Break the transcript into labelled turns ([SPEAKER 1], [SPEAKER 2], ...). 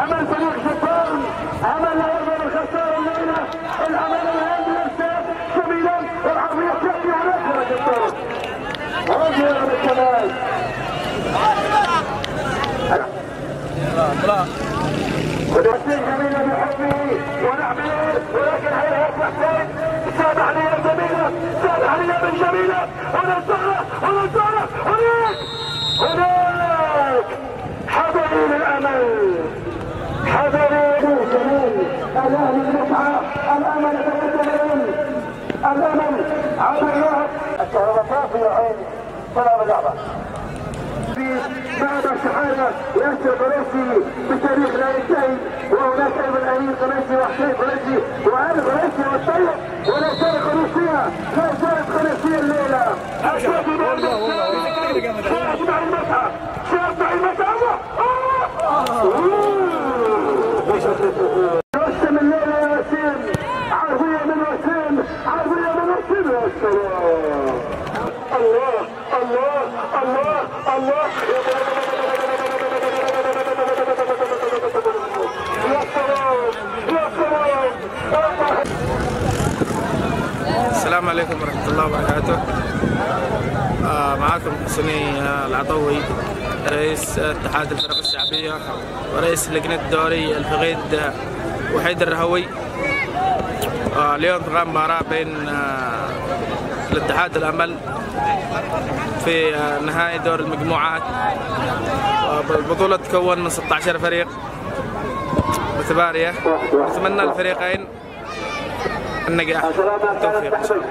[SPEAKER 1] امل فريق شطان، امل لا يقدر الخساره الليله، الامل الهادي للاستاذ جميلا، والعرضيه تاتي عليك يا شطان. هذه رغم الكمال. ودوسين جميله بحبه ونعمله، ولكن هيئه حسين ساد عليها جميله، ساد عليها من جميله، ونزلها هناك حضروا للامل، حضروا جميل الاهلي المسعى، الامل يتقدم، الامل عبر الكهرباء صافي يا عيني طلع بلعبه بعد شحاته ياسر قريشي بتاريخ لا ينتهي، وهناك ايضا امين قريشي وحسين قريشي وعلي قريشي والطيب، ولا زالت قريشيه، لا زالت قريشيه الليله. شاهد مع المسعى، شاهد مع المسعى. وسم الليله يا وسيم، عرضيه من وسيم، عرضيه من وسيم يا سلام. الله الله الله الله يا سلام يا سلام.
[SPEAKER 2] السلام عليكم ورحمة الله وبركاته. معاكم حسني العطوي رئيس اتحاد الفرق الشعبية ورئيس لجنة الدوري الفقيد وحيد الرهوي. اليوم تقام مباراة بين الاتحاد الأمل في نهائي دور المجموعات. البطولة تكون من 16 فريق متبارية. نتمنى الفريقين النجاح والتوفيق إن شاء الله.